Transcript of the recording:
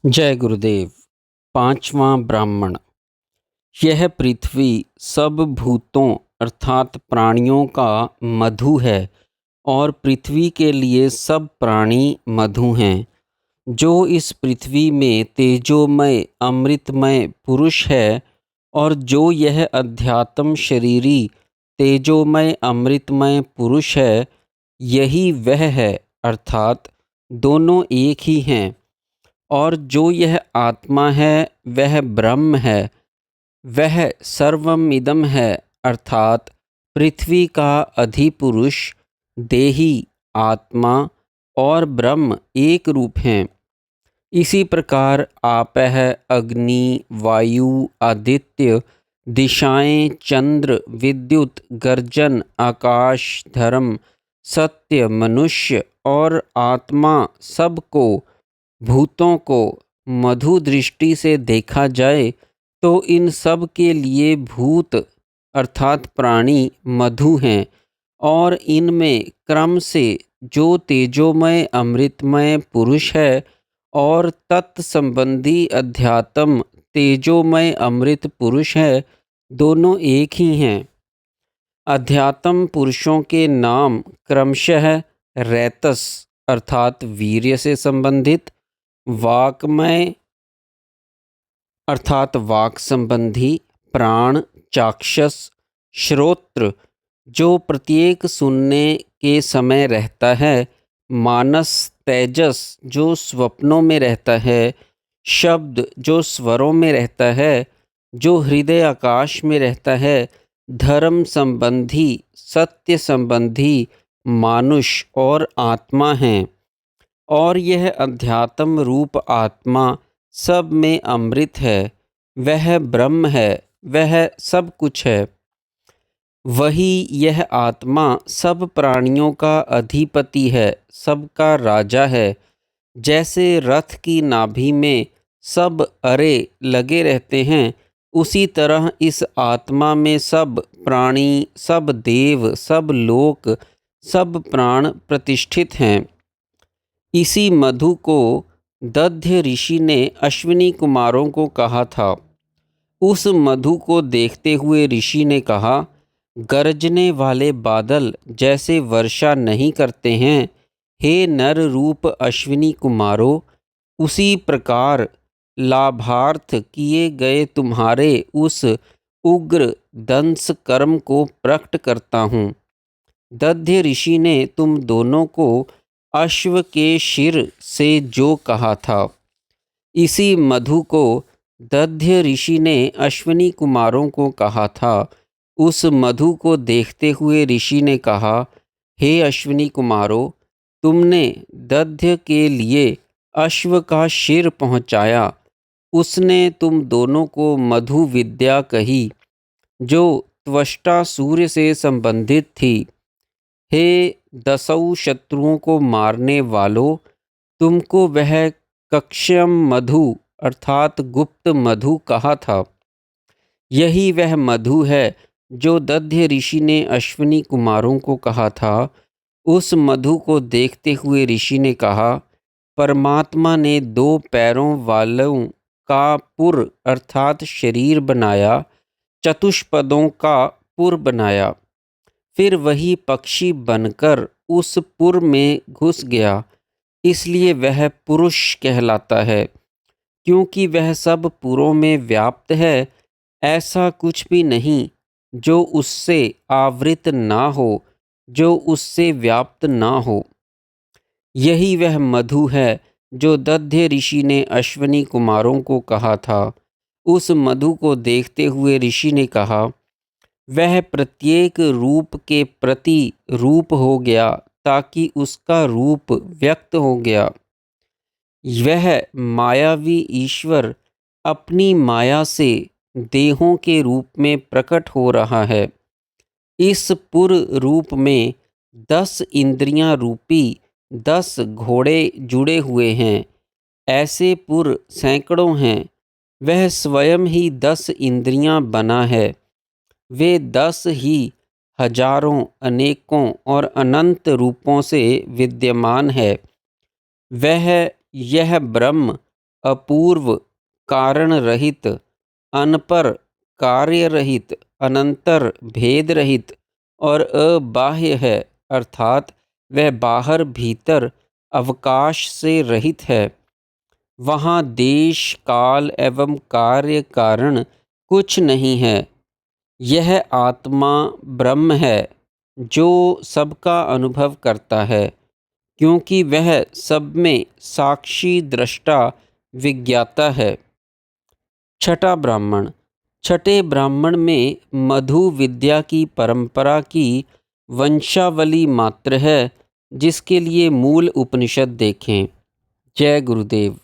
जय गुरुदेव। पांचवा ब्राह्मण। यह पृथ्वी सब भूतों अर्थात प्राणियों का मधु है और पृथ्वी के लिए सब प्राणी मधु हैं। जो इस पृथ्वी में तेजोमय अमृतमय पुरुष है और जो यह अध्यात्म शरीरी तेजोमय अमृतमय पुरुष है, यही वह है अर्थात दोनों एक ही हैं। और जो यह आत्मा है वह ब्रह्म है, वह सर्वमिदं है अर्थात पृथ्वी का अधिपुरुष, देही, आत्मा और ब्रह्म एक रूप हैं। इसी प्रकार आपः, अग्नि, वायु, आदित्य, दिशाएं, चंद्र, विद्युत, गर्जन, आकाश, धर्म, सत्य, मनुष्य और आत्मा सबको, भूतों को मधु दृष्टि से देखा जाए तो इन सब के लिए भूत अर्थात प्राणी मधु हैं और इनमें क्रम से जो तेजोमय अमृतमय पुरुष है और तत्संबंधी अध्यात्म तेजोमय अमृत पुरुष है, दोनों एक ही हैं। अध्यात्म पुरुषों के नाम क्रमशः रैतस अर्थात वीर्य से संबंधित, वाक्मय अर्थात वाक संबंधी, प्राण, चाक्षस, श्रोत्र जो प्रत्येक सुनने के समय रहता है, मानस तेजस जो स्वप्नों में रहता है, शब्द जो स्वरों में रहता है, जो हृदय आकाश में रहता है, धर्म संबंधी, सत्य संबंधी, मानुष और आत्मा हैं। और यह अध्यात्म रूप आत्मा सब में अमृत है, वह ब्रह्म है, वह सब कुछ है। वही यह आत्मा सब प्राणियों का अधिपति है, सबका राजा है। जैसे रथ की नाभि में सब अरे लगे रहते हैं, उसी तरह इस आत्मा में सब प्राणी, सब देव, सब लोक, सब प्राण प्रतिष्ठित हैं। इसी मधु को दध्य ऋषि ने अश्विनी कुमारों को कहा था। उस मधु को देखते हुए ऋषि ने कहा, गरजने वाले बादल जैसे वर्षा नहीं करते हैं, हे नर रूप अश्विनी कुमारों, उसी प्रकार लाभार्थ किए गए तुम्हारे उस उग्र दंस कर्म को प्रकट करता हूँ। दध्य ऋषि ने तुम दोनों को अश्व के शिर से जो कहा था, इसी मधु को दध्य ऋषि ने अश्विनी कुमारों को कहा था। उस मधु को देखते हुए ऋषि ने कहा, हे अश्विनी कुमारों, तुमने दध्य के लिए अश्व का शिर पहुँचाया। उसने तुम दोनों को मधु विद्या कही जो त्वष्टा सूर्य से संबंधित थी। हे दसों शत्रुओं को मारने वालों, तुमको वह कक्ष्यम मधु अर्थात गुप्त मधु कहा था। यही वह मधु है जो दध्य ऋषि ने अश्विनी कुमारों को कहा था। उस मधु को देखते हुए ऋषि ने कहा, परमात्मा ने दो पैरों वालों का पुर अर्थात शरीर बनाया, चतुष्पदों का पुर बनाया। फिर वही पक्षी बनकर उस पुर में घुस गया, इसलिए वह पुरुष कहलाता है, क्योंकि वह सब पुरों में व्याप्त है। ऐसा कुछ भी नहीं जो उससे आवृत ना हो, जो उससे व्याप्त ना हो। यही वह मधु है जो दध्य ऋषि ने अश्विनी कुमारों को कहा था। उस मधु को देखते हुए ऋषि ने कहा, वह प्रत्येक रूप के प्रति रूप हो गया ताकि उसका रूप व्यक्त हो गया। वह मायावी ईश्वर अपनी माया से देहों के रूप में प्रकट हो रहा है। इस पुर रूप में 10 इंद्रियां रूपी 10 घोड़े जुड़े हुए हैं। ऐसे पुर सैकड़ों हैं। वह स्वयं ही 10 इंद्रियां बना है। वे 10 ही हजारों, अनेकों और अनंत रूपों से विद्यमान है। वह यह ब्रह्म अपूर्व कारण रहित, अनपर कार्य रहित, अनंतर भेद रहित और अबाह्य है, अर्थात वह बाहर भीतर अवकाश से रहित है। वहाँ देश काल एवं कार्य कारण कुछ नहीं है। यह आत्मा ब्रह्म है जो सबका अनुभव करता है, क्योंकि वह सब में साक्षी दृष्टा विज्ञाता है। छठा ब्राह्मण। छठे ब्राह्मण में मधु विद्या की परंपरा की वंशावली मात्र है, जिसके लिए मूल उपनिषद देखें। जय गुरुदेव।